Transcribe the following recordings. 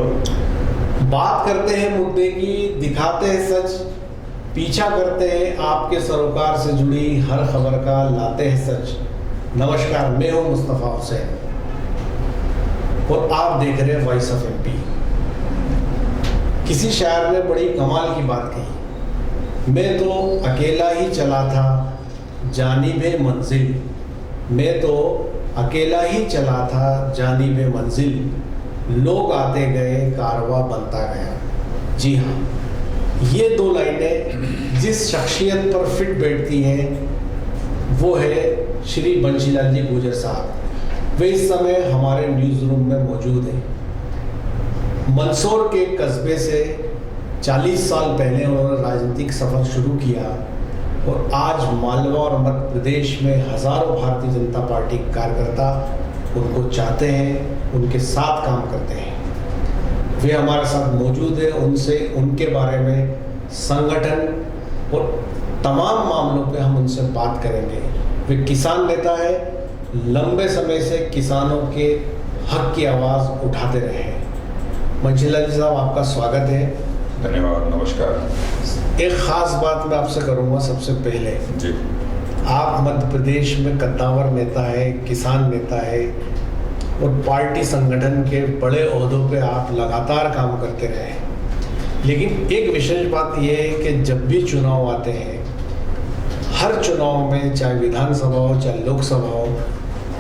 बात करते हैं मुद्दे की, दिखाते हैं सच, पीछा करते हैं आपके सरोकार से जुड़ी हर खबर का, लाते हैं सच। नमस्कार, मैं हूं मुस्तफा हुसैन और आप देख रहे हैं वॉइस ऑफ एमपी। किसी शायर ने बड़ी कमाल की बात कही, मैं तो अकेला ही चला था जानिबे मंजिल, मैं तो अकेला ही चला था जानिबे मंजिल, लोग आते गए कारवां बनता गया। जी हाँ, ये दो लाइनें जिस शख्सियत पर फिट बैठती हैं वो है श्री बंशीलाल जी गुर्जर साहब। वे इस समय हमारे न्यूज़ रूम में मौजूद हैं। मंदसौर के कस्बे से 40 साल पहले उन्होंने राजनीतिक सफ़र शुरू किया और आज मालवा और मध्य प्रदेश में हज़ारों भारतीय जनता पार्टी कार्यकर्ता उनको चाहते हैं, उनके साथ काम करते हैं। वे हमारे साथ मौजूद हैं, उनसे उनके बारे में, संगठन और तमाम मामलों पे हम उनसे बात करेंगे। वे किसान नेता है, लंबे समय से किसानों के हक की आवाज़ उठाते रहे हैं। बंशीलाल जी साहब, आपका स्वागत है। धन्यवाद, नमस्कार। एक ख़ास बात मैं आपसे करूँगा सबसे पहले जी। आप मध्य प्रदेश में कद्दावर नेता है, किसान नेता है और पार्टी संगठन के बड़े ओहदों पे आप लगातार काम करते रहे। लेकिन एक विशेष बात यह है कि जब भी चुनाव आते हैं, हर चुनाव में चाहे विधानसभा हो चाहे लोकसभा हो,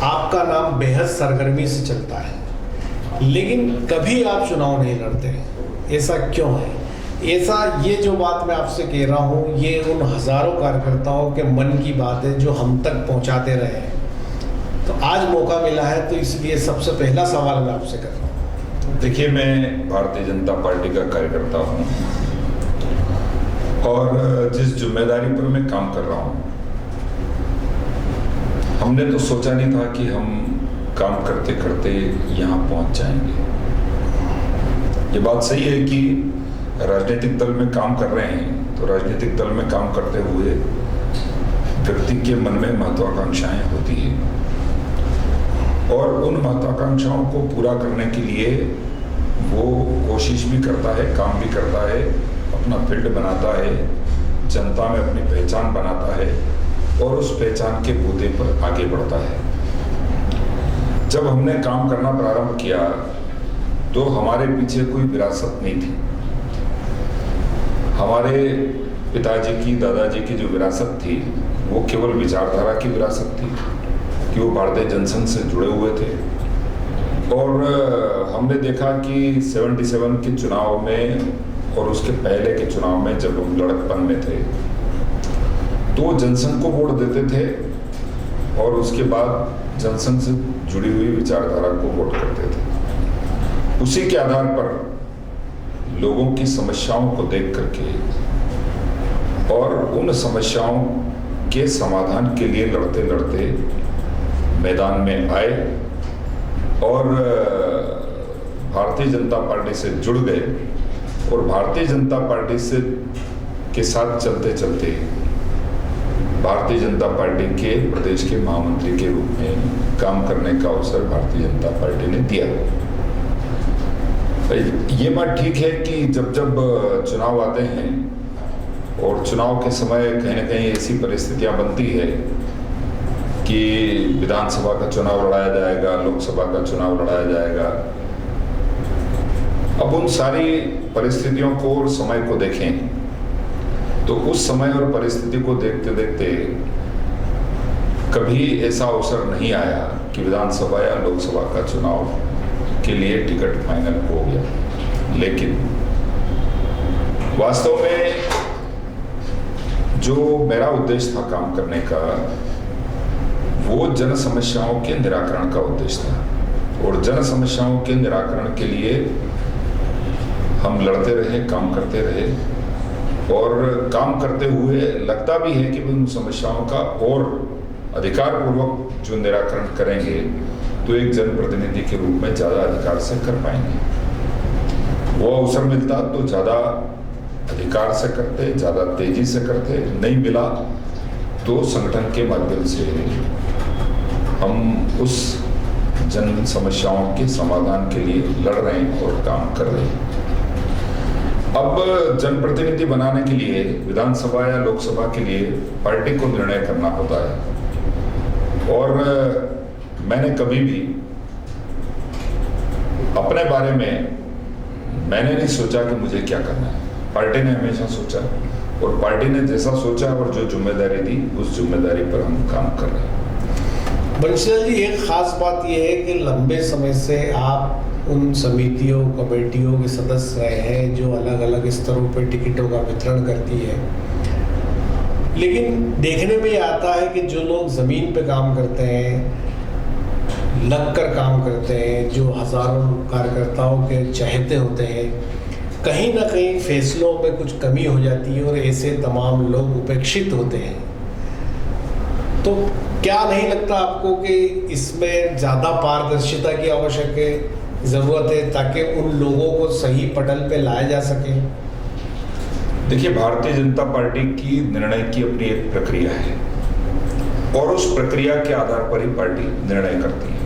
आपका नाम बेहद सरगर्मी से चलता है, लेकिन कभी आप चुनाव नहीं लड़ते। ऐसा क्यों है? ऐसा, ये जो बात मैं आपसे कह रहा हूँ, ये उन हज़ारों कार्यकर्ताओं के मन की बात है जो हम तक पहुँचाते रहे हैं। तो आज मौका मिला है, तो इसलिए सबसे पहला सवाल मैं आपसे कर रहा हूँ। देखिए, मैं भारतीय जनता पार्टी का कार्यकर्ता हूँ और जिस जिम्मेदारी पर मैं काम कर रहा हूँ, हमने तो सोचा नहीं था कि हम काम करते करते यहाँ पहुँच जाएंगे। ये बात सही है कि राजनीतिक दल में काम कर रहे हैं, तो राजनीतिक दल में काम करते हुए व्यक्ति के मन में महत्वाकांक्षाएं होती हैं और उन महत्वाकांक्षाओं को पूरा करने के लिए वो कोशिश भी करता है, काम भी करता है, अपना फील्ड बनाता है, जनता में अपनी पहचान बनाता है और उस पहचान के बूते पर आगे बढ़ता है। जब हमने काम करना प्रारंभ किया तो हमारे पीछे कोई विरासत नहीं थी। हमारे पिताजी की, दादाजी की जो विरासत थी वो केवल विचारधारा की विरासत थी कि वो भारतीय जनसंघ से जुड़े हुए थे। और हमने देखा कि 77 के चुनाव में और उसके पहले के चुनाव में जब हम लड़कपन में थे तो जनसंघ को वोट देते थे और उसके बाद जनसंघ से जुड़ी हुई विचारधारा को वोट करते थे। उसी के आधार पर लोगों की समस्याओं को देख करके और उन समस्याओं के समाधान के लिए लड़ते लड़ते मैदान में आए और भारतीय जनता पार्टी से जुड़ गए और भारतीय जनता पार्टी से के साथ चलते चलते भारतीय जनता पार्टी के प्रदेश के महामंत्री के रूप में काम करने का अवसर भारतीय जनता पार्टी ने दिया। ये बात ठीक है कि जब जब चुनाव आते हैं और चुनाव के समय कहीं ना कहीं ऐसी परिस्थितियां बनती है कि विधानसभा का चुनाव लड़ाया जाएगा, लोकसभा का चुनाव लड़ाया जाएगा। अब उन सारी परिस्थितियों को और समय को देखें तो उस समय और परिस्थिति को देखते देखते कभी ऐसा अवसर नहीं आया कि विधानसभा या लोकसभा का चुनाव के लिए टिकट फाइनल हो गया। लेकिन वास्तव में जो मेरा उद्देश्य था काम करने का, वो जन समस्याओं के निराकरण का उद्देश्य था और जन समस्याओं के निराकरण के लिए हम लड़ते रहे, काम करते रहे और काम करते हुए लगता भी है कि उन समस्याओं का और अधिकारपूर्वक जो निराकरण करेंगे तो एक जनप्रतिनिधि के रूप में ज़्यादा अधिकार से कर पाएंगे। वो अवसर मिलता तो ज़्यादा अधिकार से करते, ज़्यादा तेजी से करते, नहीं मिला तो संगठन के माध्यम से हम उस जन समस्याओं के समाधान के लिए लड़ रहे हैं और काम कर रहे हैं। अब जनप्रतिनिधि बनाने के लिए विधानसभा या लोकसभा के लिए पार्टी को निर्णय करना होता है। और मैंने कभी भी अपने बारे में मैंने नहीं सोचा कि मुझे क्या करना है, पार्टी ने हमेशा सोचा, और पार्टी ने जैसा सोचा और जो जिम्मेदारी दी उस जिम्मेदारी पर हम काम कर रहे हैं। बंशीलाल जी, एक खास बात यह है कि लंबे समय से आप उन समितियों कमेटियों के सदस्य रहे हैं जो अलग अलग स्तरों पर टिकटों का वितरण करती है, लेकिन देखने में ये आता है कि जो लोग ज़मीन पे काम करते हैं, लग कर काम करते हैं, जो हज़ारों कार्यकर्ताओं के चहेते होते हैं, कहीं ना कहीं फैसलों में कुछ कमी हो जाती है और ऐसे तमाम लोग उपेक्षित होते हैं। तो क्या नहीं लगता आपको कि इसमें ज़्यादा पारदर्शिता की आवश्यक ज़रूरत है ताकि उन लोगों को सही पटल पे लाया जा सके? देखिए, भारतीय जनता पार्टी की निर्णय की अपनी एक प्रक्रिया है और उस प्रक्रिया के आधार पर ही पार्टी निर्णय करती है।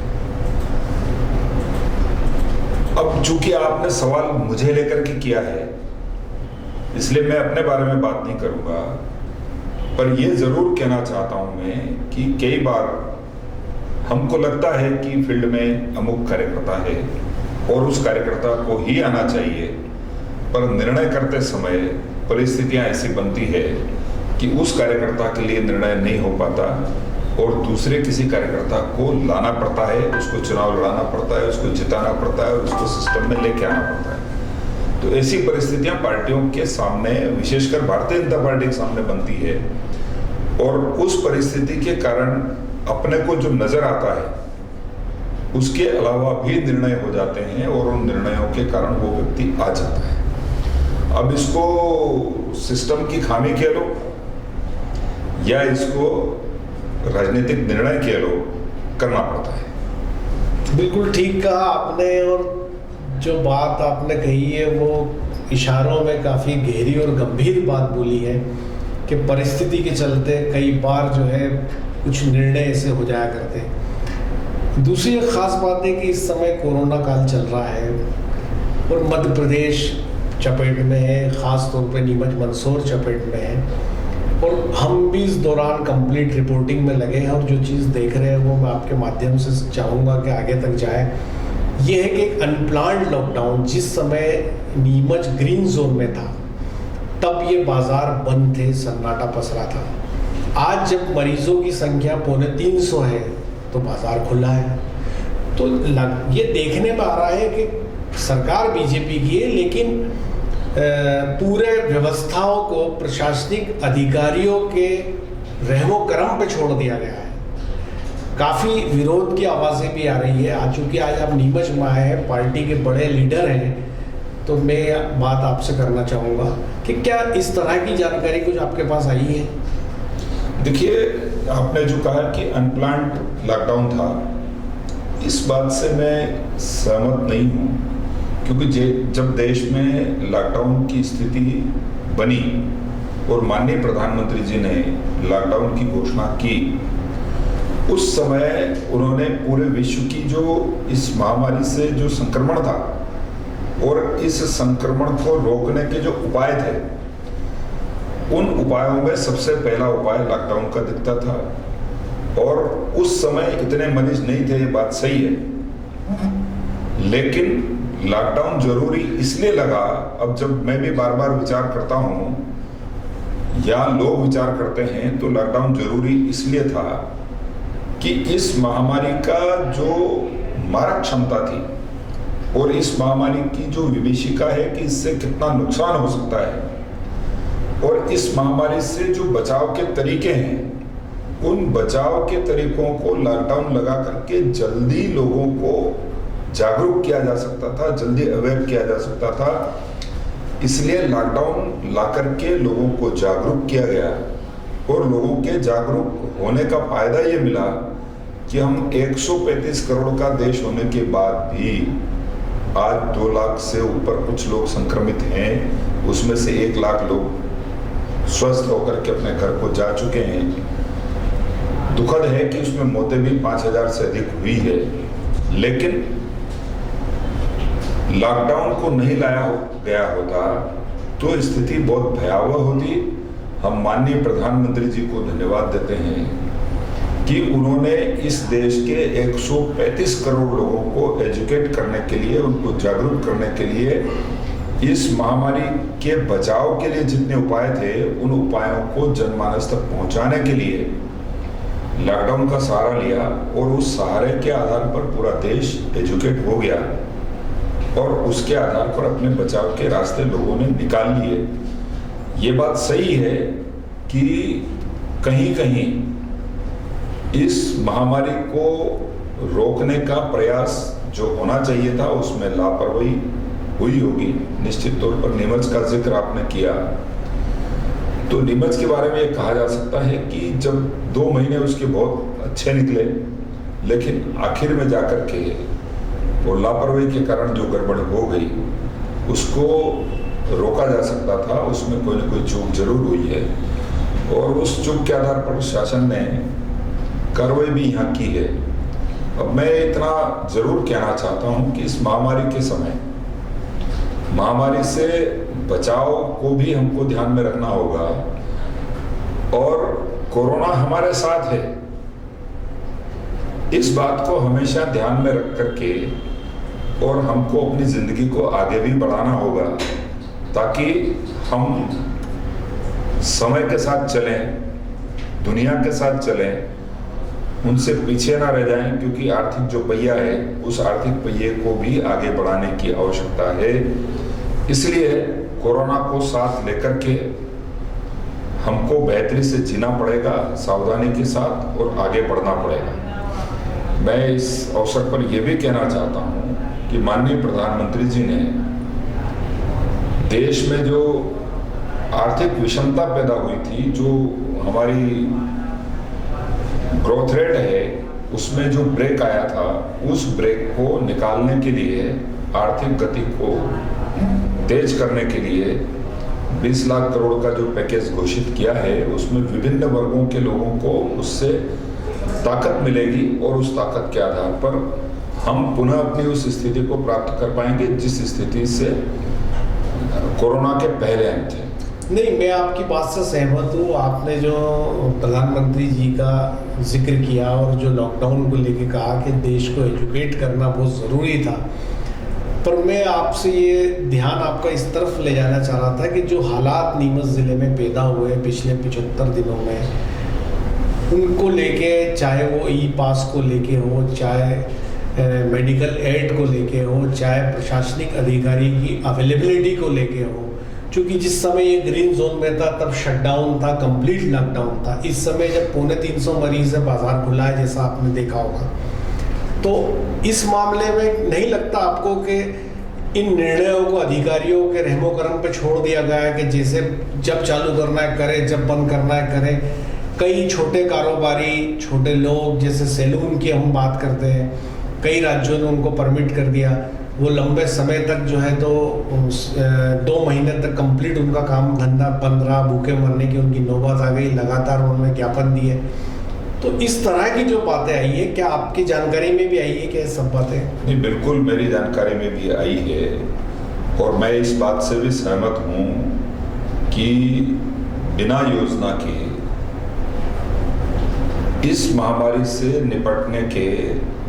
अब चूंकि आपने सवाल मुझे लेकर के किया है, इसलिए मैं अपने बारे में बात नहीं करूंगा, पर यह जरूर कहना चाहता हूं मैं कि कई बार हमको लगता है कि फील्ड में अमुक कार्यकर्ता है और उस कार्यकर्ता को ही आना चाहिए, पर निर्णय करते समय परिस्थितियां ऐसी बनती है कि उस कार्यकर्ता के लिए निर्णय नहीं हो पाता और दूसरे किसी कार्यकर्ता को लाना पड़ता है, उसको चुनाव लड़ाना पड़ता है, उसको जिताना पड़ता है और उसको सिस्टम में लेके आना पड़ता है। तो ऐसी परिस्थितियां पार्टियों के सामने, विशेषकर भारतीय जनता पार्टी के सामने बनती है और उस परिस्थिति के कारण अपने को जो नजर आता है उसके अलावा भी निर्णय हो जाते हैं और उन निर्णयों के कारण वो व्यक्ति आ जाता है। अब इसको सिस्टम की खामी कह लो या इसको राजनीतिक निर्णय कह लो, करना पड़ता है। बिल्कुल ठीक कहा आपने, और जो बात आपने कही है वो इशारों में काफ़ी गहरी और गंभीर बात बोली है कि परिस्थिति के चलते कई बार जो है कुछ निर्णय ऐसे हो जाया करते हैं। दूसरी एक ख़ास बात है कि इस समय कोरोना काल चल रहा है और मध्य प्रदेश चपेट में है, ख़ास तौर पे नीमच मंदसौर चपेट में है, और हम भी इस दौरान कंप्लीट रिपोर्टिंग में लगे हैं और जो चीज़ देख रहे हैं वो मैं आपके माध्यम से चाहूँगा कि आगे तक जाए। ये है कि एक अनप्लान्ड लॉकडाउन, जिस समय नीमच ग्रीन जोन में था तब ये बाज़ार बंद थे, सन्नाटा पसरा था। आज जब मरीजों की संख्या 350 है तो बाज़ार खुला है। तो ये देखने में आ रहा है कि सरकार बीजेपी की है, लेकिन पूरे व्यवस्थाओं को प्रशासनिक अधिकारियों के रहमो करम पे छोड़ दिया गया है। काफ़ी विरोध की आवाज़ें भी आ रही है। चूँकि आज आप नीमच में आए हैं, पार्टी के बड़े लीडर हैं, तो मैं बात आपसे करना चाहूँगा कि क्या इस तरह की जानकारी कुछ आपके पास आई है? देखिए, आपने जो कहा कि अनप्लान्ड लॉकडाउन था, इस बात से मैं सहमत नहीं हूँ, क्योंकि जब देश में लॉकडाउन की स्थिति बनी और माननीय प्रधानमंत्री जी ने लॉकडाउन की घोषणा की, उस समय उन्होंने पूरे विश्व की जो इस महामारी से जो संक्रमण था और इस संक्रमण को रोकने के जो उपाय थे, उन उपायों में सबसे पहला उपाय लॉकडाउन का दिखता था। और उस समय इतने मरीज नहीं थे, ये बात सही है, लेकिन लॉकडाउन जरूरी इसलिए लगा। अब जब मैं भी बार बार विचार करता हूं या लोग विचार करते हैं, तो लॉकडाउन जरूरी इसलिए था कि इस महामारी का जो मारक क्षमता थी और इस महामारी की जो विभीषिका है कि इससे कितना नुकसान हो सकता है, और इस महामारी से जो बचाव के तरीके हैं, उन बचाव के तरीकों को लॉकडाउन लगा करके जल्दी लोगों को जागरूक किया जा सकता था, जल्दी अवेयर किया जा सकता था। इसलिए लॉकडाउन ला करके लोगों को जागरूक किया गया और लोगों के जागरूक होने का फायदा ये मिला कि हम 135 करोड़ का देश होने के बाद भी आज 2 लाख से ऊपर कुछ लोग संक्रमित हैं, उसमें से 1 लाख लोग स्वस्थ होकर के अपने घर को जा चुके हैं। दुखद है कि उसमें मौतें भी 5000 से अधिक हुई है, लेकिन लॉकडाउन को नहीं लाया गया होता तो स्थिति बहुत भयावह होती। हम माननीय प्रधानमंत्री जी को धन्यवाद देते हैं कि उन्होंने इस देश के 135 करोड़ लोगों को एजुकेट करने के लिए, उनको जागरूक करने के लिए, इस महामारी के बचाव के लिए जितने उपाय थे उन उपायों को जनमानस तक पहुंचाने के लिए लॉकडाउन का सहारा लिया और उस सहारे के आधार पर पूरा देश एजुकेट हो गया और उसके आधार पर अपने बचाव के रास्ते लोगों ने निकाल लिए। ये बात सही है कि कहीं कहीं इस महामारी को रोकने का प्रयास जो होना चाहिए था उसमें लापरवाही हुई होगी। निश्चित तौर पर नीमच का जिक्र आपने किया, तो नीमच के बारे में ये कहा जा सकता है कि जब 2 महीने उसके बहुत अच्छे निकले, लेकिन आखिर में जाकर के वो लापरवाही के कारण जो गड़बड़ हो गई उसको रोका जा सकता था। उसमें कोई ना कोई चूक जरूर हुई है और उस चूक के आधार पर शासन ने कार्रवाई भी यहाँ की है। अब मैं इतना जरूर कहना चाहता हूँ कि इस महामारी के समय महामारी से बचाव को भी हमको ध्यान में रखना होगा और कोरोना हमारे साथ है, इस बात को हमेशा ध्यान में रख करके और हमको अपनी जिंदगी को आगे भी बढ़ाना होगा ताकि हम समय के साथ चलें, दुनिया के साथ चलें, उनसे पीछे ना रह जाएं, क्योंकि आर्थिक जो पहिया है उस आर्थिक पहिए को भी आगे बढ़ाने की आवश्यकता है। इसलिए कोरोना को साथ लेकर के हमको बेहतरी से जीना पड़ेगा, सावधानी के साथ, और आगे बढ़ना पड़ेगा। मैं इस अवसर पर यह भी कहना चाहता हूं कि माननीय प्रधानमंत्री जी ने देश में जो आर्थिक विषमता पैदा हुई थी, जो हमारी ग्रोथ रेट है उसमें जो ब्रेक आया था, उस ब्रेक को निकालने के लिए, आर्थिक गति को तेज करने के लिए 20 लाख करोड़ का जो पैकेज घोषित किया है उसमें विभिन्न वर्गों के लोगों को उससे ताकत मिलेगी और उस ताकत के आधार पर हम पुनः अपनी उस स्थिति को प्राप्त कर पाएंगे जिस स्थिति से कोरोना के पहले हम थे। नहीं, मैं आपकी बात से सहमत हूँ। आपने जो प्रधानमंत्री जी का जिक्र किया और जो लॉकडाउन को लेके कहा कि देश को एजुकेट करना बहुत ज़रूरी था, पर मैं आपसे ये ध्यान आपका इस तरफ ले जाना चाह रहा था कि जो हालात नीमच ज़िले में पैदा हुए पिछले 75 दिनों में, उनको लेके, चाहे वो ई पास को लेके हो, चाहे मेडिकल एड को लेके हो, चाहे प्रशासनिक अधिकारी की अवेलेबिलिटी को लेके हो, क्योंकि जिस समय ये ग्रीन जोन में था तब शटडाउन था, कंप्लीट लॉकडाउन था। इस समय जब 350 मरीज है, बाजार खुला है जैसा आपने देखा होगा, तो इस मामले में नहीं लगता आपको कि इन निर्णयों को अधिकारियों के रहमो करम पे छोड़ दिया गया है कि जैसे जब चालू करना है करे, जब बंद करना है करे? कई छोटे कारोबारी, छोटे लोग, जैसे सैलून की हम बात करते हैं, कई राज्यों ने उनको परमिट कर दिया, वो लंबे समय तक जो है तो 2 महीने तक कंप्लीट उनका काम धंधा बंद रहा, भूखे मरने की उनकी नौबत आ गई, लगातार उन्होंने ज्ञापन दिए। तो इस तरह की जो बातें आई है, क्या आपकी जानकारी में भी आई है क्या सब बातें? नहीं, बिल्कुल मेरी जानकारी में भी आई है और मैं इस बात से भी सहमत हूँ कि बिना योजना के इस महामारी से निपटने के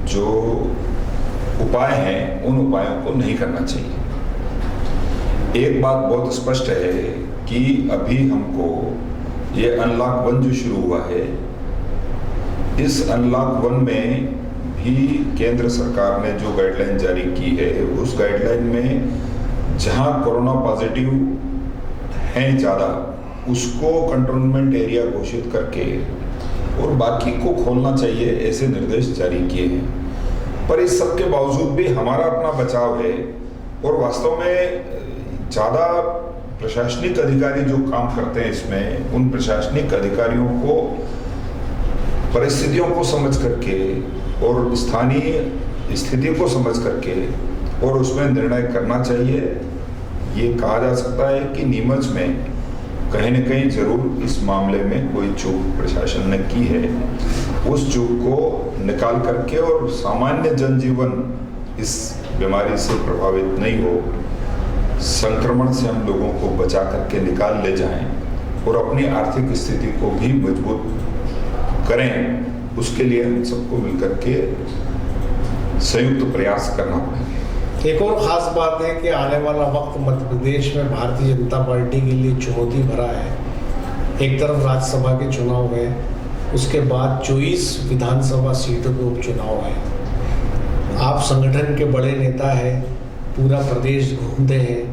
जो उपाय हैं उन उपायों को नहीं करना चाहिए। एक बात बहुत स्पष्ट है कि अभी हमको ये अनलॉक 1 जो शुरू हुआ है, इस अनलॉक 1 में भी केंद्र सरकार ने जो गाइडलाइन जारी की है, उस गाइडलाइन में जहां कोरोना पॉजिटिव हैं ज़्यादा, उसको कंट्रोलमेंट एरिया घोषित करके और बाकी को खोलना चाहिए, ऐसे निर्देश जारी किए हैं। पर इस सब के बावजूद भी हमारा अपना बचाव है और वास्तव में ज़्यादा प्रशासनिक अधिकारी जो काम करते हैं इसमें, उन प्रशासनिक अधिकारियों को परिस्थितियों को समझ करके और स्थानीय स्थिति को समझ करके और उसमें निर्णय करना चाहिए। ये कहा जा सकता है कि नीमच में कहीं न कहीं जरूर इस मामले में कोई चूक प्रशासन ने की है। उस चूक को निकाल करके और सामान्य जनजीवन इस बीमारी से प्रभावित नहीं हो, संक्रमण से हम लोगों को बचा करके निकाल ले जाएं और अपनी आर्थिक स्थिति को भी मजबूत करें, उसके लिए हम सबको मिलकर के संयुक्त प्रयास करना पड़ेगा। एक और ख़ास बात है कि आने वाला वक्त मध्य प्रदेश में भारतीय जनता पार्टी के लिए चुनौती भरा है। एक तरफ राज्यसभा के चुनाव है, उसके बाद 24 विधानसभा सीटों के उपचुनाव है। आप संगठन के बड़े नेता हैं, पूरा प्रदेश घूमते हैं।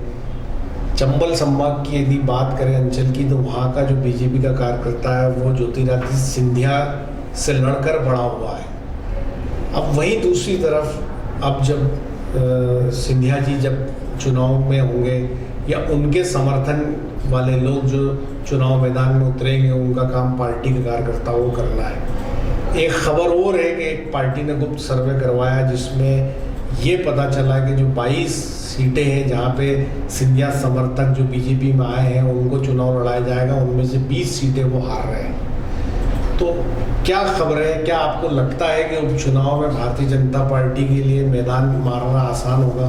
चंबल संभाग की यदि बात करें अंचल की, तो वहाँ का जो बीजेपी का कार्यकर्ता है वो ज्योतिरादित्य सिंधिया से लड़कर बड़ा हुआ है। अब वही दूसरी तरफ अब जब सिंधिया जी जब चुनाव में होंगे या उनके समर्थन वाले लोग जो चुनाव मैदान में उतरेंगे, उनका काम पार्टी के कार्यकर्ताओं को करना है। एक खबर और है कि एक पार्टी ने गुप्त सर्वे करवाया जिसमें ये पता चला कि जो 22 सीटें हैं जहाँ पे सिंधिया समर्थक जो बीजेपी में आए हैं उनको चुनाव लड़ाया जाएगा, उनमें से 20 सीटें वो हार रहे हैं। तो क्या खबर है, क्या आपको लगता है कि उपचुनाव में भारतीय जनता पार्टी के लिए मैदान मारना आसान होगा?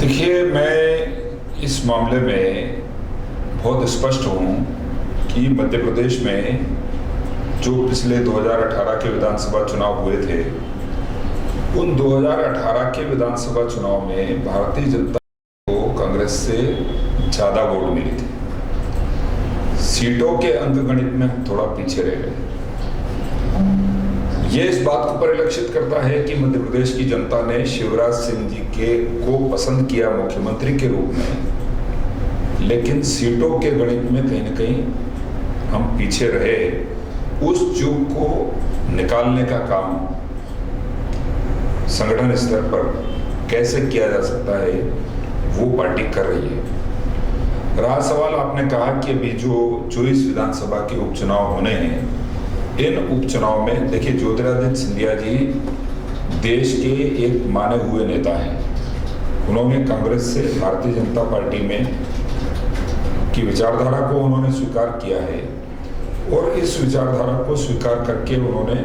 देखिए, मैं इस मामले में बहुत स्पष्ट हूँ कि मध्य प्रदेश में जो पिछले 2018 के विधानसभा चुनाव हुए थे, उन 2018 के विधानसभा चुनाव में भारतीय जनता को कांग्रेस से ज़्यादा वोट मिली थी। सीटों के अंकगणित में थोड़ा पीछे रह गए। ये इस बात को परिलक्षित करता है कि मध्य प्रदेश की जनता ने शिवराज सिंह जी को पसंद किया मुख्यमंत्री के रूप में, लेकिन सीटों के गणित में कहीं न कहीं हम पीछे रहे। उस चूक को निकालने का काम संगठन स्तर पर कैसे किया जा सकता है, वो पार्टी कर रही है। रहा सवाल, आपने कहा कि अभी जो 24 विधानसभा के उपचुनाव होने हैं, इन उपचुनाव में देखिए, ज्योतिरादित्य सिंधिया जी देश के एक माने हुए नेता हैं। उन्होंने कांग्रेस से भारतीय जनता पार्टी में की विचारधारा को उन्होंने स्वीकार किया है और इस विचारधारा को स्वीकार करके उन्होंने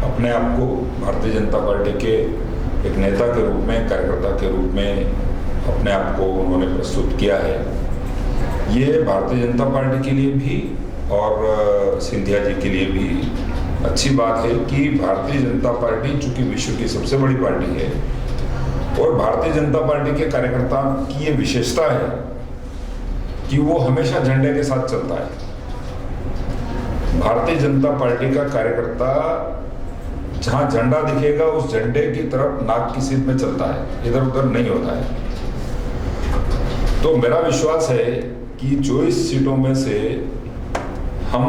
अपने आप को भारतीय जनता पार्टी के एक नेता के रूप में, कार्यकर्ता के रूप में अपने आप को उन्होंने प्रस्तुत किया है। ये भारतीय जनता पार्टी के लिए भी और सिंधिया जी के लिए भी अच्छी बात है कि भारतीय जनता पार्टी चूंकि विश्व की सबसे बड़ी पार्टी है और भारतीय जनता पार्टी के कार्यकर्ता की ये विशेषता है कि वो हमेशा झंडे के साथ चलता है। भारतीय जनता पार्टी का कार्यकर्ता जहां झंडा दिखेगा उस झंडे की तरफ नाक की सीध में चलता है, इधर उधर नहीं होता है। तो मेरा विश्वास है कि 24 सीटों में से हम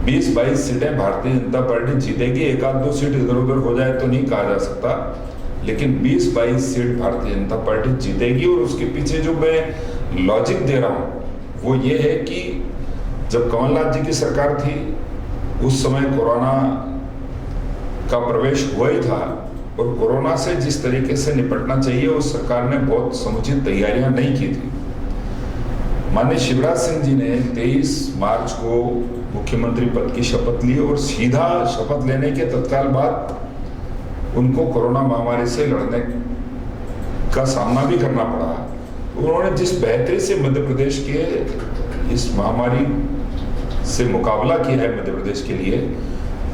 20-22 सीटें भारतीय जनता पार्टी जीतेगी। एक आध दो सीट इधर उधर हो जाए तो नहीं कहा जा सकता, लेकिन 20-22 सीट भारतीय जनता पार्टी जीतेगी। और उसके पीछे जो मैं लॉजिक दे रहा हूँ वो ये है कि जब कमलनाथ जी की सरकार थी उस समय कोरोना का प्रवेश हुआ ही था और कोरोना से जिस तरीके से निपटना चाहिए उस सरकार ने बहुत समुचित तैयारियां नहीं की थी। माननीय शिवराज सिंह जी ने 23 मार्च को मुख्यमंत्री पद की शपथ ली और सीधा शपथ लेने के तत्काल बाद उनको कोरोना महामारी से लड़ने का सामना भी करना पड़ा। उन्होंने जिस बेहतरी से मध्य प्रदेश के इस महामारी से मुकाबला किया है मध्य प्रदेश के लिए,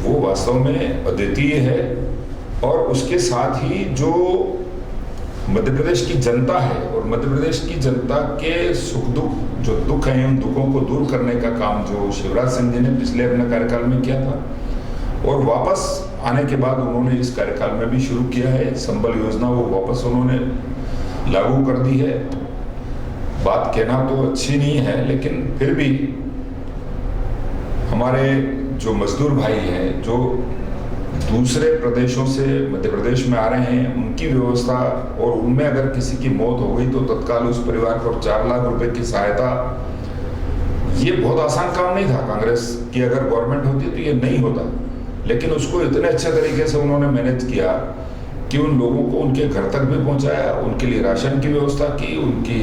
वो वास्तव में अद्वितीय है। और उसके साथ ही जो मध्य प्रदेश की जनता है और मध्य प्रदेश की जनता के सुख दुख जो दुख हैं उन दुखों को दूर करने का काम जो शिवराज सिंह जी ने पिछले अपने कार्यकाल में किया था और वापस आने के बाद उन्होंने इस कार्यकाल में भी शुरू किया है। संबल योजना वो वापस उन्होंने लागू कर दी है। बात कहना तो अच्छी नहीं है, लेकिन फिर भी हमारे जो मजदूर भाई हैं जो दूसरे प्रदेशों से मध्य प्रदेश में आ रहे हैं, उनकी व्यवस्था और उनमें अगर किसी की मौत हो गई तो तत्काल उस परिवार को 4 लाख रुपए की सहायता, ये बहुत आसान काम नहीं था। कांग्रेस की अगर गवर्नमेंट होती तो ये नहीं होता, लेकिन उसको इतने अच्छे तरीके से उन्होंने मैनेज किया कि उन लोगों को उनके घर तक भी पहुंचाया, उनके लिए राशन की व्यवस्था की, उनकी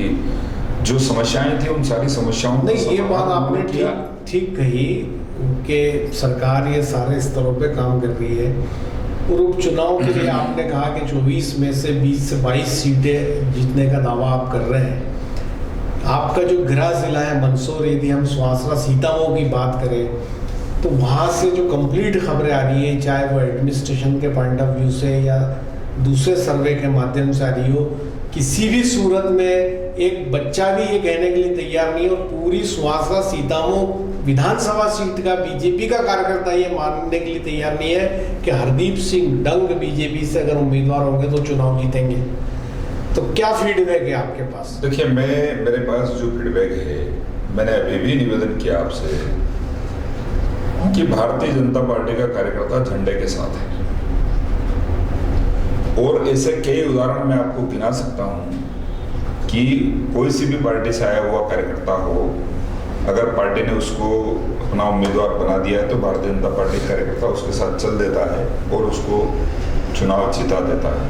जो समस्याएं थी उन सारी समस्याओं नहीं, ये बात आपने ठीक कही। के सरकार ये सारे स्तरों पे काम कर रही है और उपचुनाव के लिए आपने कहा कि 24 में से 20 से 22 सीटें जीतने का दावा आप कर रहे हैं। आपका जो गृह जिला है मंदसौर, यदि हम सुहासरा सीतामऊ की बात करें तो वहाँ से जो कंप्लीट खबरें आ रही है, चाहे वो एडमिनिस्ट्रेशन के पॉइंट ऑफ व्यू से या दूसरे सर्वे के माध्यम से आ रही हो, किसी भी सूरत में एक बच्चा भी ये कहने के लिए तैयार नहीं और पूरी सुहासरा सीतामऊ विधानसभा सीट का बीजेपी का कार्यकर्ता ये मानने के लिए तैयार नहीं है कि हरदीप सिंह डंग बीजेपी से अगर उम्मीदवार होंगे तो चुनाव जीतेंगे। तो क्या फीडबैक है आपके पास? देखिए, मेरे पास जो फीडबैक है, मैंने अभी भी निवेदन किया आपसे कि भारतीय जनता पार्टी का कार्यकर्ता झंडे के साथ है और ऐसे कई उदाहरण मैं आपको गिना सकता हूं कि कोई सी भी पार्टी से आया हुआ कार्यकर्ता हो, अगर पार्टी ने उसको अपना उम्मीदवार बना दिया है तो भारतीय जनता पार्टी कार्यकर्ता उसके साथ चल देता है और उसको चुनाव जिता देता है।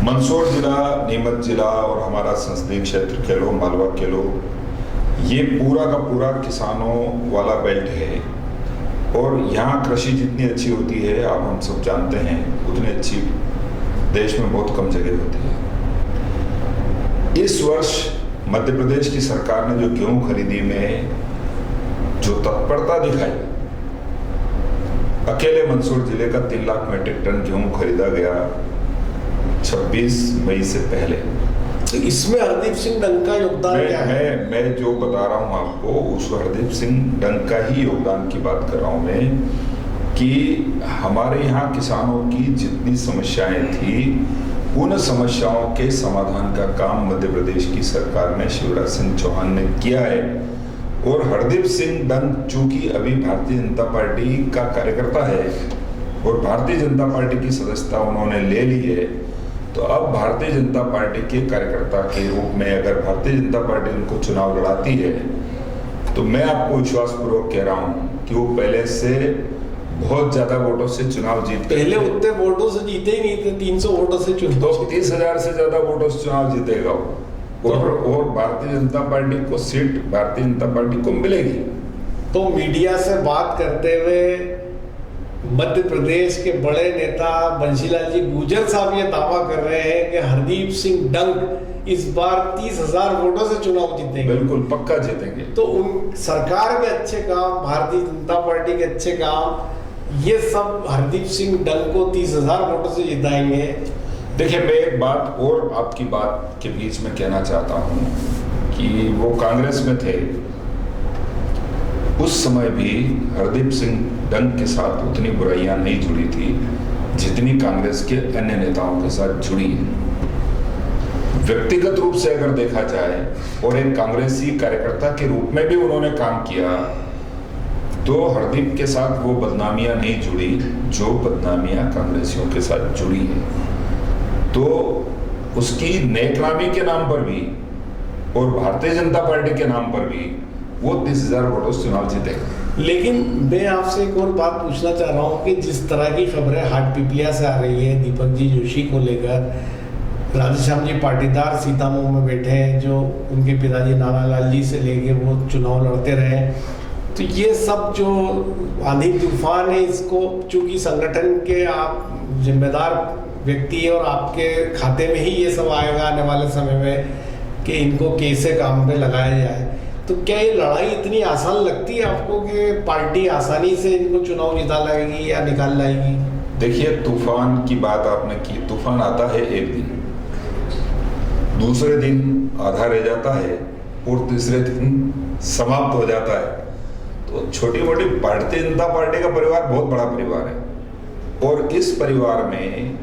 मंदसौर जिला, नीमच जिला और हमारा संसदीय क्षेत्र कह लो, मालवा कह लो, ये पूरा का पूरा किसानों वाला बेल्ट है और यहाँ कृषि जितनी अच्छी होती है, आप हम सब जानते हैं, उतनी अच्छी देश में बहुत कम जगह होती है। इस वर्ष मध्य प्रदेश की सरकार ने जो गेहूं खरीदी में जो तत्परता दिखाई, अकेले मंदसौर जिले का 3 लाख मीट्रिक टन गेहूं खरीदा गया 26 मई से पहले। तो इसमें हरदीप सिंह डंग का योगदान क्या है? मैं जो बता रहा हूं आपको, उस हरदीप सिंह डंग का ही योगदान की बात कर रहा हूं मैं कि हमारे यहाँ किसानों की जितनी समस्याएं थी, उन समस्याओं के समाधान का काम मध्य प्रदेश की सरकार ने, शिवराज सिंह चौहान ने किया है। और हरदीप सिंह डंग चूंकि अभी भारतीय जनता पार्टी का कार्यकर्ता है और भारतीय जनता पार्टी की सदस्यता उन्होंने ले ली है, तो अब भारतीय जनता पार्टी के कार्यकर्ता के रूप में अगर भारतीय जनता पार्टी उनको चुनाव लड़ाती है तो मैं आपको विश्वासपूर्वक कह रहा हूं कि वो पहले से बहुत ज्यादा वोटों से चुनाव जीत, पहले उतने वोटों से जीते ही नहीं थे, 300 वोटों से चुनाव, तो 30,000 से ज्यादा वोटों से चुनाव जीतेगा और भारतीय जनता पार्टी को सीट भारतीय जनता पार्टी को मिलेगी। तो मीडिया से बात करते हुए मध्य प्रदेश के बड़े नेता बंशीलाल जी गुर्जर साहब ये दावा कर रहे हैं कि हरदीप सिंह डंग इस बार 30,000 वोटों से चुनाव जीतेंगे। बिल्कुल पक्का जीतेंगे। तो उन सरकार के अच्छे काम, भारतीय जनता पार्टी के अच्छे काम, ये सब हरदीप सिंह डंग को 30,000 वोटों से जिताएंगे। देखिए, मैं एक बात और आपकी बात के बीच में कहना चाहता हूं कि वो कांग्रेस में थे, उस समय भी हरदीप सिंह डंग के साथ उतनी बुराइयां नहीं जुड़ी थी जितनी कांग्रेस के अन्य नेताओं के साथ जुड़ी है। व्यक्तिगत रूप से अगर देखा जाए और एक कांग्रेसी कार्यकर्ता के रूप में भी उन्होंने काम किया, तो हरदीप के साथ वो बदनामियां नहीं जुड़ी जो बदनामियां कांग्रेसियों के साथ जुड़ी है। तो उसकी नेकनामी के नाम पर भी और भारतीय जनता पार्टी के नाम पर भी वो 30,000 वोटों से चुनाव जीतेगा। लेकिन मैं आपसे एक और बात पूछना चाह रहा हूँ कि जिस तरह की खबरें हाटपिपलिया से आ रही है दीपक जी जोशी को लेकर, राधेश्याम जी पाटीदार सीतामऊ में बैठे हैं जो उनके पिताजी नानालाल जी से लेके वो चुनाव लड़ते रहे, तो ये सब जो आंधी तूफान है, इसको चूंकि संगठन के आप जिम्मेदार व्यक्ति है और आपके खाते में ही ये सब आएगा आने वाले समय में कि इनको कैसे काम पे लगाया जाए, तो क्या ये लड़ाई इतनी आसान लगती है आपको कि पार्टी आसानी से इनको चुनाव जिता लाएगी या निकाल लाएगी? देखिए, तूफान की बात आपने की, तूफान आता है एक दिन, दूसरे दिन आधा रह जाता है और तीसरे दिन समाप्त हो जाता है। तो छोटी मोटी भारतीय जनता पार्टी का परिवार बहुत बड़ा परिवार है और इस परिवार में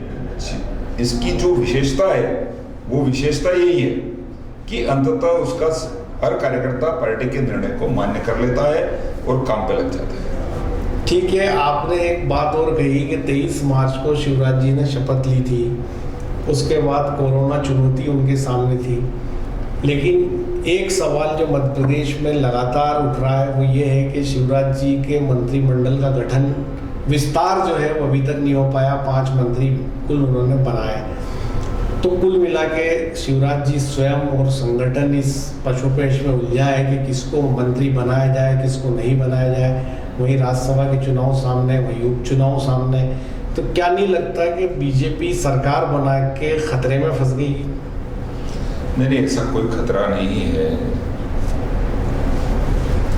इसकी जो विशेषता है वो विशेषता यही है कि अंततः उसका हर कार्यकर्ता पार्टी के निर्णय को मान्य कर लेता है और काम पे लग जाता है। ठीक है, आपने एक बात और कही कि 23 मार्च को शिवराज जी ने शपथ ली थी, उसके बाद कोरोना चुनौती उनके सामने थी, लेकिन एक सवाल जो मध्य प्रदेश में लगातार उठ रहा है वो ये है कि शिवराज जी के मंत्रिमंडल का गठन विस्तार जो है वो अभी तक नहीं हो पाया, 5 मंत्री कुल उन्होंने बनाए। तो कुल मिला के शिवराज जी स्वयं और संगठन इस पशुपेश में उलझा है कि किसको मंत्री बनाया जाए, किसको नहीं बनाया जाए। वहीं राज्यसभा के चुनाव सामने, वहीं उपचुनाव सामने। तो क्या नहीं लगता कि बीजेपी सरकार बना के खतरे में फंस गई? नहीं, ऐसा कोई खतरा नहीं है।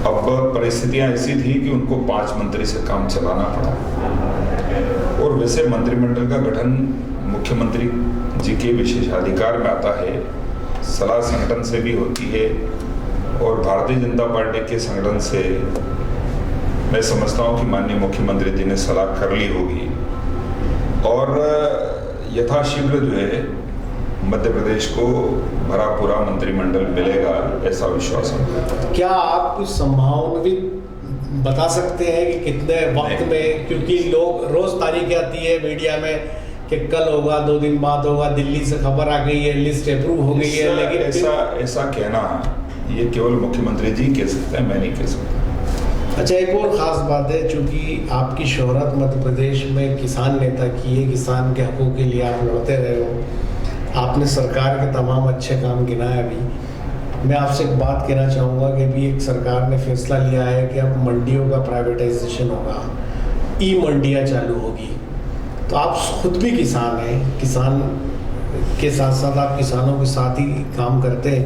अब परिस्थितियां ऐसी थी कि उनको 5 मंत्री से काम चलाना पड़ा, और वैसे मंत्रिमंडल का गठन मुख्यमंत्री जी के विशेषाधिकार में आता है, सलाह संगठन से भी होती है, और भारतीय जनता पार्टी के संगठन से मैं समझता हूं कि माननीय मुख्यमंत्री जी ने सलाह कर ली होगी, और यथाशीघ्र जो है मध्य प्रदेश को भरा पूरा मंत्रिमंडल मिलेगा, ऐसा विश्वास है। क्या आप कुछ संभावना बता सकते हैं कि कितने वक्त में, क्योंकि लोग रोज तारीख आती है मीडिया में कि कल होगा, 2 दिन बाद होगा, दिल्ली से खबर आ गई है, लिस्ट अप्रूव हो गई है, लेकिन ऐसा कहना ये केवल मुख्यमंत्री जी कह सकते हैं, मैं नहीं कह सकता। अच्छा, एक और ख़ास बात है, चूँकि आपकी शोहरत मध्य प्रदेश में किसान नेता की है, किसान के हकों के लिए आप लड़ते रहे हो, आपने सरकार के तमाम अच्छे काम गिनाए। अभी मैं आपसे एक बात कहना चाहूँगा कि अभी एक सरकार ने फैसला लिया है कि अब मंडियों का प्राइवेटाइजेशन होगा, ई मंडियाँ चालू होगी। तो आप खुद भी किसान हैं, किसान के साथ साथ आप किसानों के साथ ही काम करते हैं,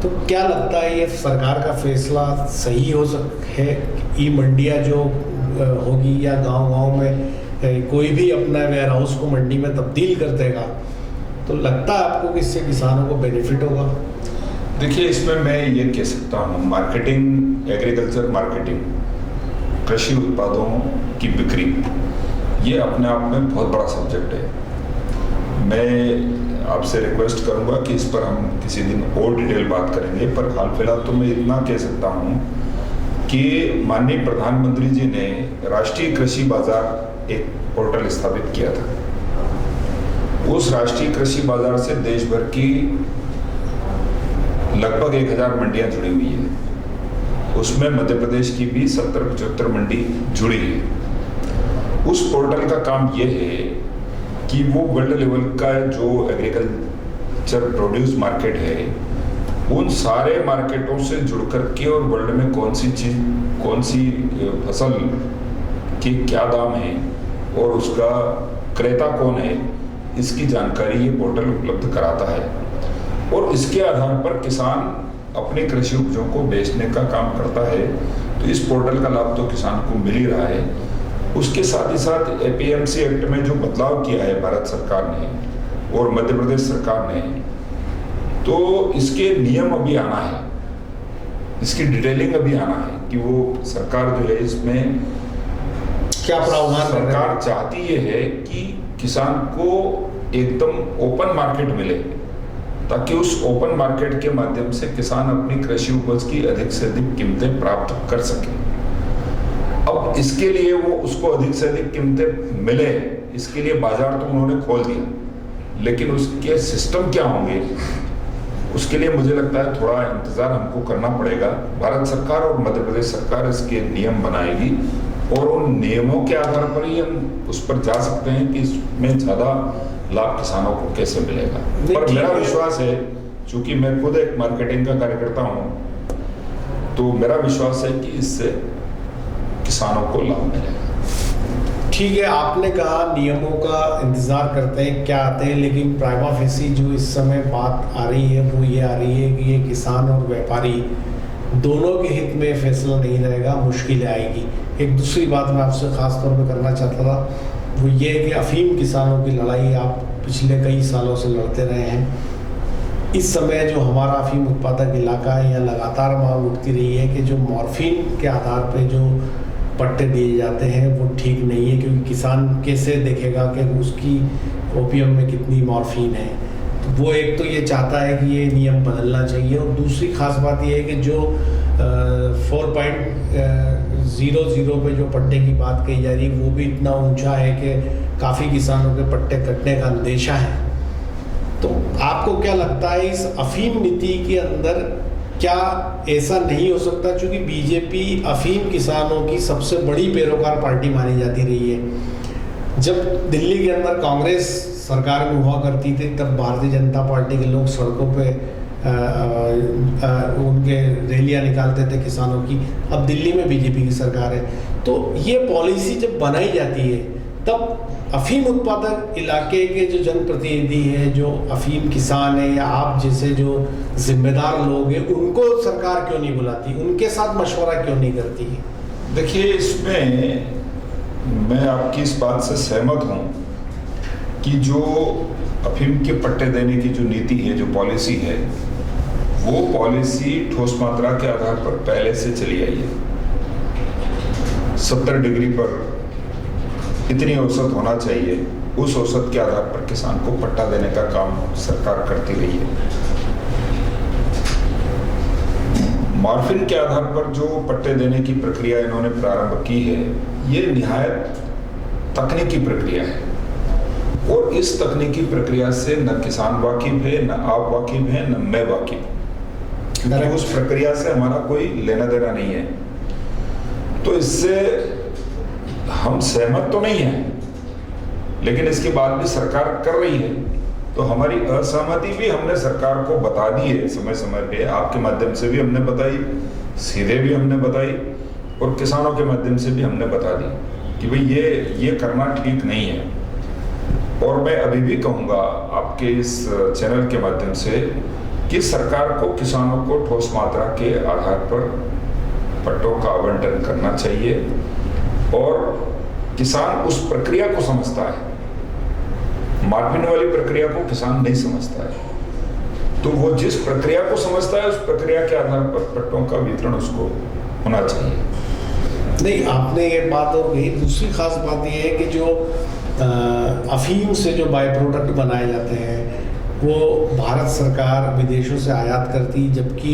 तो क्या लगता है ये सरकार का फैसला सही हो है? ई मंडियाँ जो होगी या गांव-गांव में कोई भी अपना वेयर हाउस को मंडी में तब्दील कर देगा, तो लगता है आपको कि इससे किसानों को बेनिफिट होगा? देखिए, इसमें मैं ये कह सकता हूँ, मार्केटिंग, एग्रीकल्चर मार्केटिंग, कृषि उत्पादों की बिक्री, ये अपने आप में बहुत बड़ा सब्जेक्ट है। मैं आपसे रिक्वेस्ट करूंगा कि इस पर हम किसी दिन और डिटेल बात करेंगे, पर हाल फिलहाल तो मैं इतना कह सकता हूं कि माननीय प्रधानमंत्री जी ने राष्ट्रीय कृषि बाजार एक पोर्टल स्थापित किया था। उस राष्ट्रीय कृषि बाजार से देश भर की लगभग 1000 मंडियां जुड़ी हुई है। उसमें मध्य प्रदेश की भी 70-75 मंडी जुड़ी है। उस पोर्टल का काम यह है कि वो वर्ल्ड लेवल का जो एग्रीकल्चर प्रोड्यूस मार्केट है, उन सारे मार्केटों से जुड़ करके और वर्ल्ड में कौन सी चीज, कौन सी फसल के क्या दाम है और उसका क्रेता कौन है, इसकी जानकारी ये पोर्टल उपलब्ध कराता है। और इसके आधार पर किसान अपने कृषि उपजों को बेचने का काम करता है। तो इस पोर्टल का लाभ तो किसान को मिल ही रहा है। उसके साथ ही साथ एपीएमसी एक्ट में जो बदलाव किया है भारत सरकार ने और मध्य प्रदेश सरकार ने, तो इसके नियम अभी आना है, इसकी डिटेलिंग अभी आना है कि वो सरकार जो है इसमें क्या प्रावधान। सरकार चाहती ये है कि किसान को एकदम ओपन मार्केट मिले, ताकि उस ओपन मार्केट के माध्यम से किसान अपनी कृषि उपज की अधिक से अधिक कीमतें प्राप्त कर सके। अब इसके लिए वो उसको अधिक से अधिक कीमतें मिले, इसके लिए बाजार तो उन्होंने खोल दिया, लेकिन उसके सिस्टम क्या होंगे, उसके लिए मुझे लगता है थोड़ा इंतजार हमको करना पड़ेगा। भारत सरकार और मध्य प्रदेश सरकार इसके नियम बनाएगी और उन नियमों के आधार पर ही हम उस पर जा सकते हैं कि इसमें ज्यादा लाभ किसानों को कैसे मिलेगा। पर मेरा विश्वास है, चूंकि मैं खुद एक मार्केटिंग का कार्यकर्ता हूँ, तो मेरा विश्वास है कि इससे किसानों को लाभ मिलेगा। ठीक है, आपने कहा नियमों का इंतजार करते हैं क्या आते हैं, लेकिन प्राइमा फेसी जो इस समय बात आ रही है वो ये आ रही है कि ये किसान और व्यापारी दोनों के हित में फैसला नहीं रहेगा, मुश्किल आएगी। एक दूसरी बात मैं आपसे खास तौर पर करना चाहता था, वो ये है कि अफीम किसानों की लड़ाई आप पिछले कई सालों से लड़ते रहे हैं। इस समय जो हमारा अफीम उत्पादक इलाका है, यहाँ लगातार मांग उठती रही है कि जो मॉर्फिन के आधार पर जो पट्टे दिए जाते हैं वो ठीक नहीं है, क्योंकि किसान कैसे देखेगा कि उसकी ओपियम में कितनी मॉर्फिन है। तो वो एक तो ये चाहता है कि ये नियम बदलना चाहिए, और दूसरी खास बात ये है कि जो 4.00 पे जो पट्टे की बात कही जा रही है वो भी इतना ऊंचा है कि काफ़ी किसानों के पट्टे कटने का अंदेशा है। तो आपको क्या लगता है इस अफीम नीति के अंदर क्या ऐसा नहीं हो सकता, क्योंकि बीजेपी अफीम किसानों की सबसे बड़ी पैरोकार पार्टी मानी जाती रही है। जब दिल्ली के अंदर कांग्रेस सरकार में हुआ करती थी तब भारतीय जनता पार्टी के लोग सड़कों पे उनके रैलियां निकालते थे किसानों की। अब दिल्ली में बीजेपी की सरकार है, तो ये पॉलिसी जब बनाई जाती है तब अफीम उत्पादक इलाके के जो जनप्रतिनिधि हैं, जो अफीम किसान है या आप जैसे जो जिम्मेदार लोग हैं, उनको सरकार क्यों नहीं बुलाती, उनके साथ मशवरा क्यों नहीं करती? देखिए, इसमें मैं आपकी इस बात से सहमत हूँ कि जो अफीम के पट्टे देने की जो नीति है, जो पॉलिसी है, वो पॉलिसी ठोस मात्रा के आधार पर पहले से चली आई है। 70 डिग्री पर इतनी औसत होना चाहिए, उस औसत के आधार पर किसान को पट्टा देने का काम सरकार करती रही है। मॉर्फिन के आधार पर जो पट्टे देने की प्रक्रिया इन्होंने प्रारंभ की है, ये निहायत तकनीकी प्रक्रिया है और इस तकनीकी प्रक्रिया से न किसान वाकिफ है, न आप वाकिफ हैं, न मैं वाकिफ, क्योंकि उस प्रक्रिया से हमारा कोई लेना देना नहीं है। तो इससे हम सहमत तो नहीं हैं, लेकिन इसके बाद भी सरकार कर रही है, तो हमारी असहमति भी हमने सरकार को बता दी है समय समय पे। आपके माध्यम से भी हमने बताई, सीधे भी हमने बताई और किसानों के माध्यम से भी हमने बता दी कि भाई ये करना ठीक नहीं है। और मैं अभी भी कहूँगा आपके इस चैनल के माध्यम से कि सरकार को किसानों को ठोस मात्रा के आधार पर पट्टों का आवंटन करना चाहिए और किसान उस प्रक्रिया को समझता है। मॉर्फिन वाली प्रक्रिया को किसान नहीं समझता है, तो वो जिस प्रक्रिया को समझता है उस प्रक्रिया के आधार पर पट्टों का वितरण उसको होना चाहिए। नहीं, आपने ये बात और कही। दूसरी खास बात ये है कि जो अफीम से जो बाय प्रोडक्ट बनाए जाते हैं वो भारत सरकार विदेशों से आयात करती, जबकि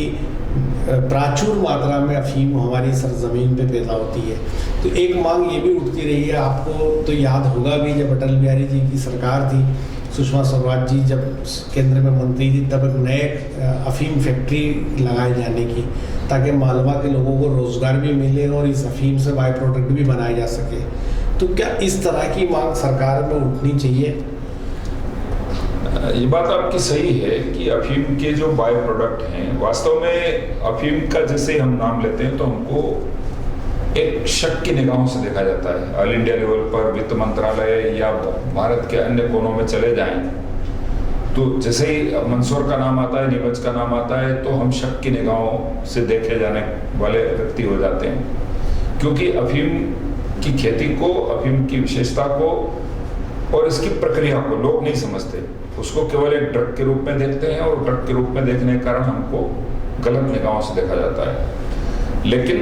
प्राचुर मात्रा में अफीम हमारी सरजमीन पे पैदा होती है। तो एक मांग ये भी उठती रही है, आपको तो याद होगा भी जब अटल बिहारी जी की सरकार थी, सुषमा स्वराज जी जब केंद्र में मंत्री थी, तब एक नए अफीम फैक्ट्री लगाए जाने की, ताकि मालवा के लोगों को रोजगार भी मिले और इस अफीम से बाय प्रोडक्ट भी बनाए जा सके। तो क्या इस तरह की मांग सरकार में उठनी चाहिए? ये बात आपकी सही है कि अफीम के जो बाय प्रोडक्ट हैं, वास्तव में अफीम का जैसे हम नाम लेते हैं तो हमको एक शक की निगाहों से देखा जाता है। ऑल इंडिया लेवल पर वित्त मंत्रालय या भारत के अन्य कोनों में चले जाएं तो जैसे ही मंसूर का नाम आता है, नीमच का नाम आता है, तो हम शक की निगाहों से देखे जाने वाले व्यक्ति हो जाते हैं, क्योंकि अफीम की खेती को, अफीम की विशेषता को और इसकी प्रक्रिया को लोग नहीं समझते। उसको केवल एक ड्रग के रूप में देखते हैं और ड्रग के रूप में देखने के कारण हमको गलत निगाहों से देखा जाता है। लेकिन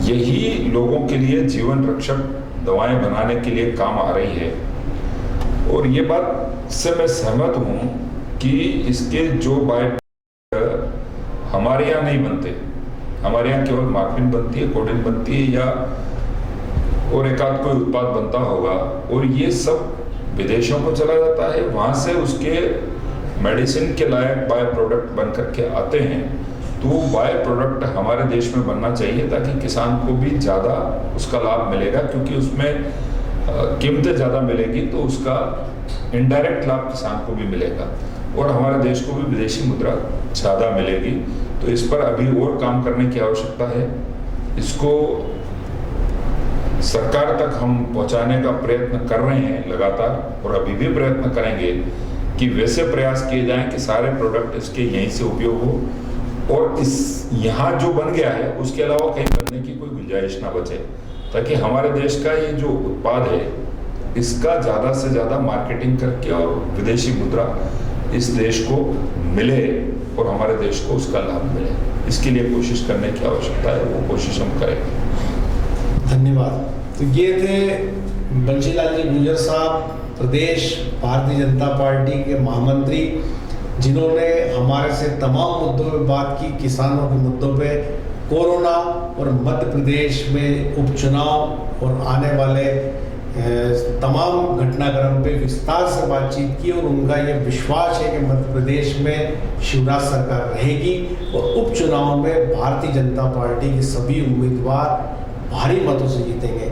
यही लोगों के लिए जीवन रक्षक दवाएं बनाने के लिए काम आ रही है और ये बात से मैं सहमत हूँ कि इसके जो बाय हमारे यहाँ नहीं बनते, हमारे यहाँ केवल मॉर्फिन बनती है, कोडेन बनती है या और एक आध कोई उत्पाद बनता होगा और ये सब विदेशों को चला जाता है, वहाँ से उसके मेडिसिन के लायक बाय प्रोडक्ट बन करके आते हैं। तो बाय प्रोडक्ट हमारे देश में बनना चाहिए ताकि किसान को भी ज़्यादा उसका लाभ मिलेगा, क्योंकि उसमें कीमतें ज़्यादा मिलेगी तो उसका इनडायरेक्ट लाभ किसान को भी मिलेगा और हमारे देश को भी विदेशी मुद्रा ज़्यादा मिलेगी। तो इस पर अभी और काम करने की आवश्यकता है। इसको सरकार तक हम पहुंचाने का प्रयत्न कर रहे हैं लगातार और अभी भी प्रयत्न करेंगे कि वैसे प्रयास किए जाएं कि सारे प्रोडक्ट इसके यहीं से उपयोग हो और इस यहाँ जो बन गया है उसके अलावा कहीं बनने की कोई गुंजाइश ना बचे, ताकि हमारे देश का ये जो उत्पाद है इसका ज़्यादा से ज़्यादा मार्केटिंग करके और विदेशी मुद्रा इस देश को मिले और हमारे देश को उसका लाभ मिले। इसके लिए कोशिश करने की आवश्यकता है, वो कोशिश हम करेंगे। धन्यवाद। तो ये थे बंशीलाल जी गुर्जर साहब, प्रदेश भारतीय जनता पार्टी के महामंत्री, जिन्होंने हमारे से तमाम मुद्दों पे बात की, किसानों के मुद्दों पे, कोरोना और मध्य प्रदेश में उपचुनाव और आने वाले तमाम घटनाक्रम पे विस्तार से बातचीत की और उनका ये विश्वास है कि मध्य प्रदेश में शिवराज सरकार रहेगी और उपचुनाव में भारतीय जनता पार्टी के सभी उम्मीदवार भारी मतों से जीतेंगे।